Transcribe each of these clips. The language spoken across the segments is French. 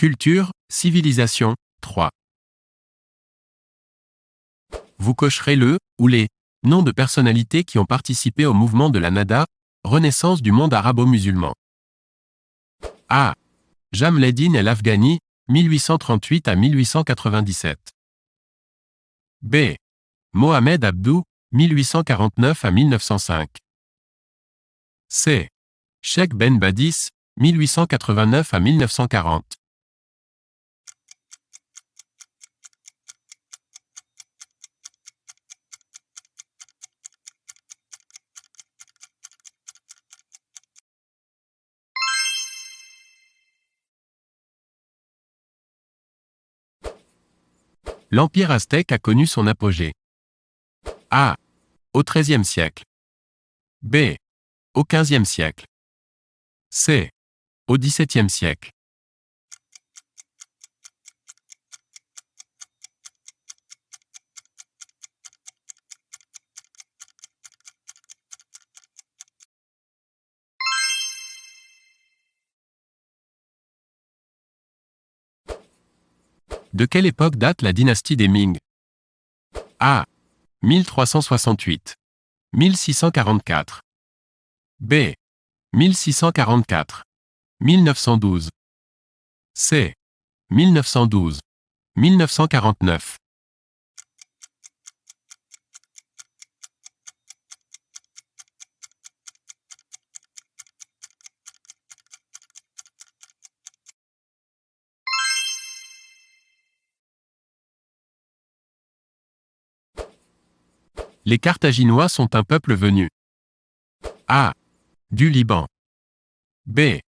Culture, civilisation, 3. Vous cocherez le ou les noms de personnalités qui ont participé au mouvement de la Nahda, renaissance du monde arabo-musulman. A. Jamleddin el-Afghani, 1838 à 1897. B. Mohamed Abdou, 1849 à 1905. C. Cheikh Ben Badis, 1889 à 1940. L'Empire aztèque a connu son apogée. A. Au XIIIe siècle. B. Au XVe siècle. C. Au XVIIe siècle. De quelle époque date la dynastie des Ming? A. 1368. 1644. B. 1644. 1912. C. 1912. 1949. Les Carthaginois sont un peuple venu. A. Du Liban. B.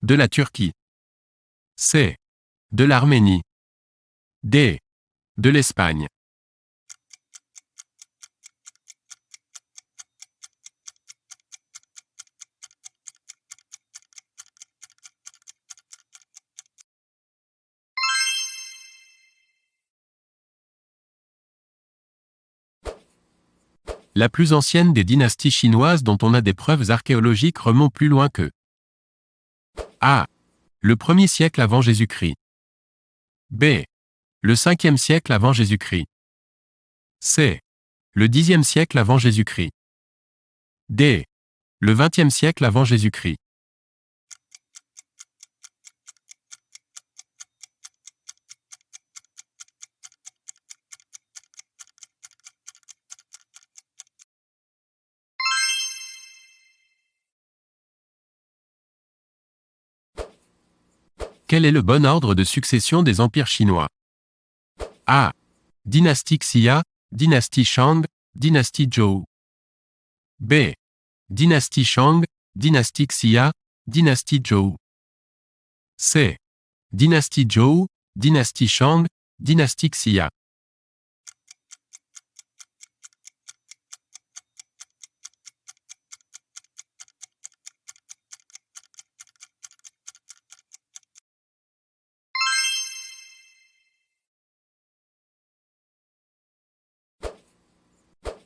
De la Turquie. C. De l'Arménie. D. De l'Espagne. La plus ancienne des dynasties chinoises dont on a des preuves archéologiques remonte plus loin que A. Le 1er siècle avant Jésus-Christ. B. Le 5e siècle avant Jésus-Christ. C. Le 10e siècle avant Jésus-Christ. D. Le 20e siècle avant Jésus-Christ. Quel est le bon ordre de succession des empires chinois? A. Dynastie Xia, dynastie Shang, dynastie Zhou. B. Dynastie Shang, dynastie Xia, dynastie Zhou. C. Dynastie Zhou, dynastie Shang, dynastie Xia.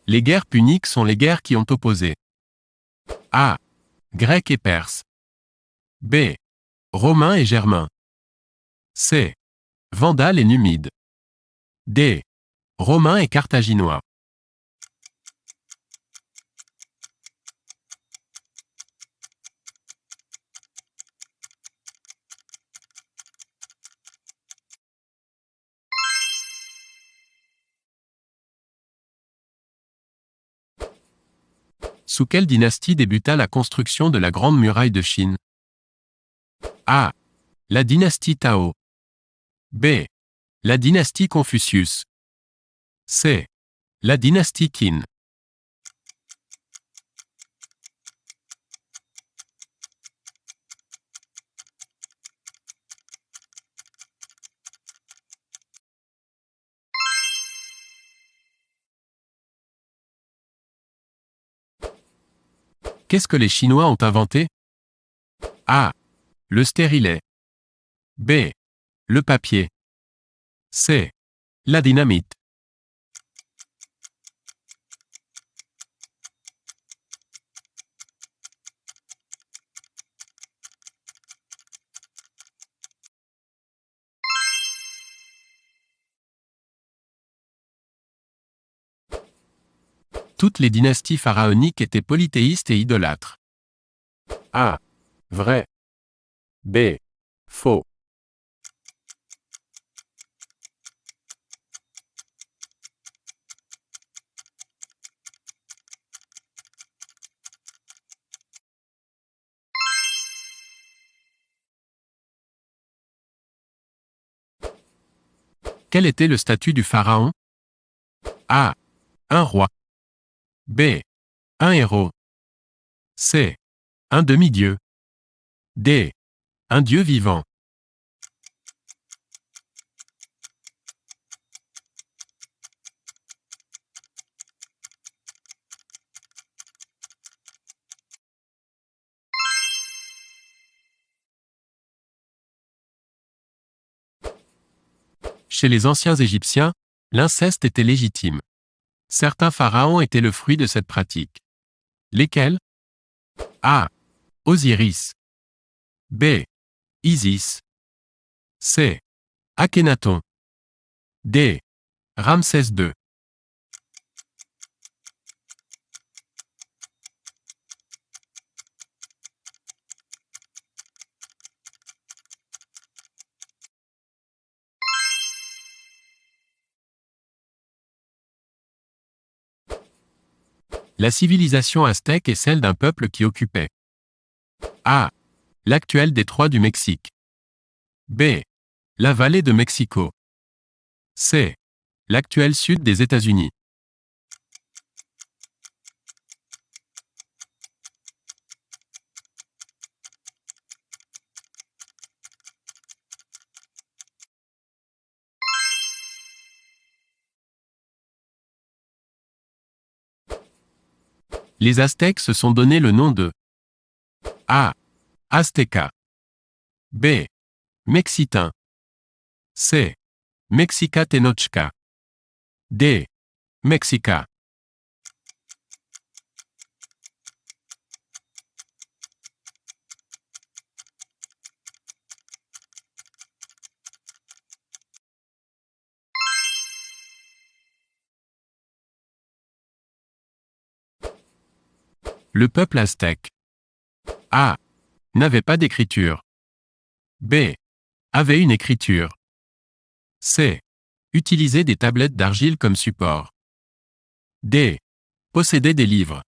Les guerres puniques sont les guerres qui ont opposé A. Grecs et Perses. B. Romains et Germains. C. Vandales et Numides. D. Romains et Carthaginois. Sous quelle dynastie débuta la construction de la Grande Muraille de Chine? A. La dynastie Tao. B. La dynastie Confucius. C. La dynastie Qin. Qu'est-ce que les Chinois ont inventé? A. Le stérilet. B. Le papier. C. La dynamite. Toutes les dynasties pharaoniques étaient polythéistes et idolâtres. A. Vrai. B. Faux. Quel était le statut du pharaon? A. Un roi. B. Un héros. C. Un demi-dieu. D. Un dieu vivant. Chez les anciens Égyptiens, l'inceste était légitime. Certains pharaons étaient le fruit de cette pratique. Lesquels? A. Osiris. B. Isis. C. Akhenaton. D. Ramsès II. La civilisation aztèque est celle d'un peuple qui occupait A. L'actuel détroit du Mexique. B. La vallée de Mexico. C. L'actuel sud des États-Unis. Les Aztèques se sont donné le nom de A. Azteca. B. Mexitain. C. Mexica Tenochca. D. Mexica. Le peuple aztèque A. N'avait pas d'écriture. B. Avait une écriture. C. Utilisait des tablettes d'argile comme support. D. Possédait des livres.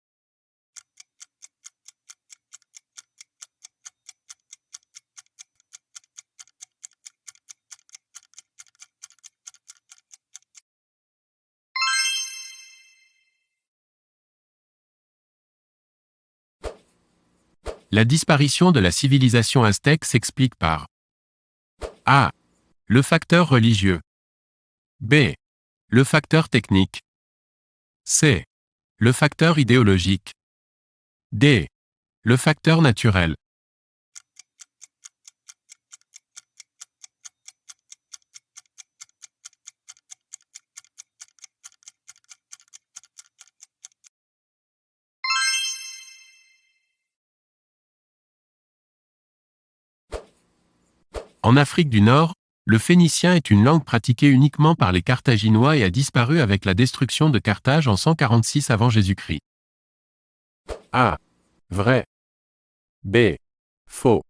La disparition de la civilisation aztèque s'explique par A. Le facteur religieux. B. Le facteur technique. C. Le facteur idéologique. D. Le facteur naturel. En Afrique du Nord, le phénicien est une langue pratiquée uniquement par les Carthaginois et a disparu avec la destruction de Carthage en 146 avant Jésus-Christ. A. Vrai. B. Faux.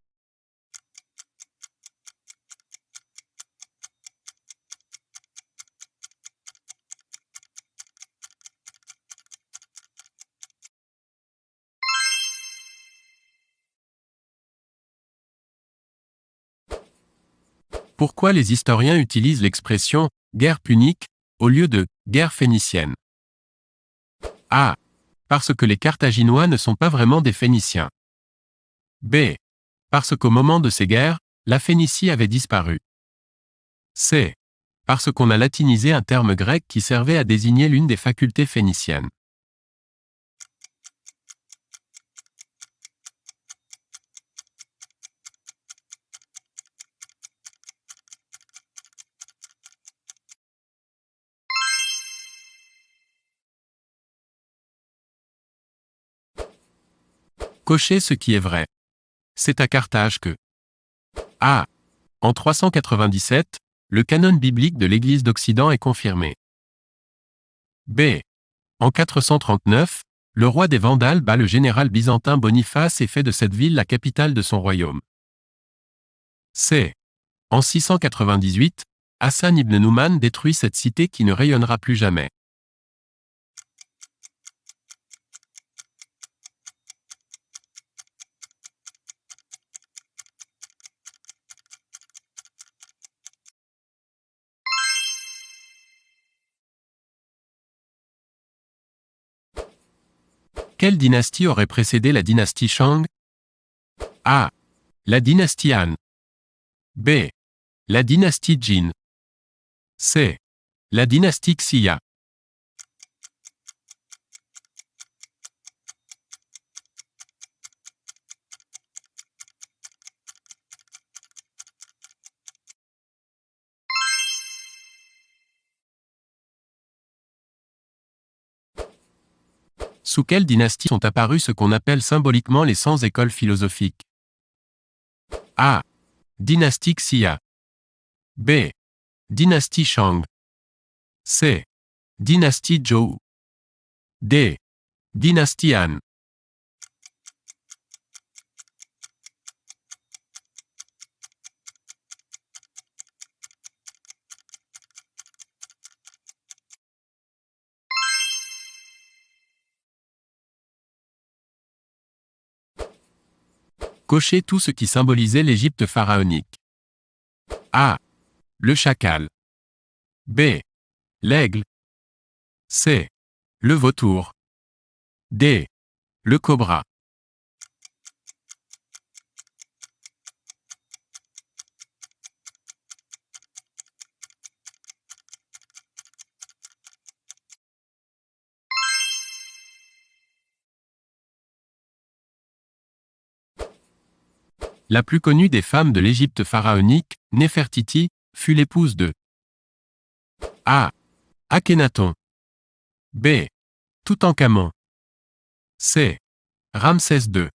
Pourquoi les historiens utilisent l'expression « guerre punique » au lieu de « guerre phénicienne » A. Parce que les Carthaginois ne sont pas vraiment des Phéniciens. B. Parce qu'au moment de ces guerres, la Phénicie avait disparu. C. Parce qu'on a latinisé un terme grec qui servait à désigner l'une des facultés phéniciennes. Cochez ce qui est vrai. C'est à Carthage que A. En 397, le canon biblique de l'Église d'Occident est confirmé. B. En 439, le roi des Vandales bat le général byzantin Boniface et fait de cette ville la capitale de son royaume. C. En 698, Hassan ibn Nouman détruit cette cité qui ne rayonnera plus jamais. Quelle dynastie aurait précédé la dynastie Shang? A. La dynastie Han. B. La dynastie Jin. C. La dynastie Xia. Sous quelle dynastie sont apparues ce qu'on appelle symboliquement les 100 écoles philosophiques? A. Dynastie Xia. B. Dynastie Shang. C. Dynastie Zhou. D. Dynastie Han. Cochez tout ce qui symbolisait l'Égypte pharaonique. A. Le chacal. B. L'aigle. C. Le vautour. D. Le cobra. La plus connue des femmes de l'Égypte pharaonique, Néfertiti, fut l'épouse de A. Akhenaton. B. Toutankhamon. C. Ramsès II.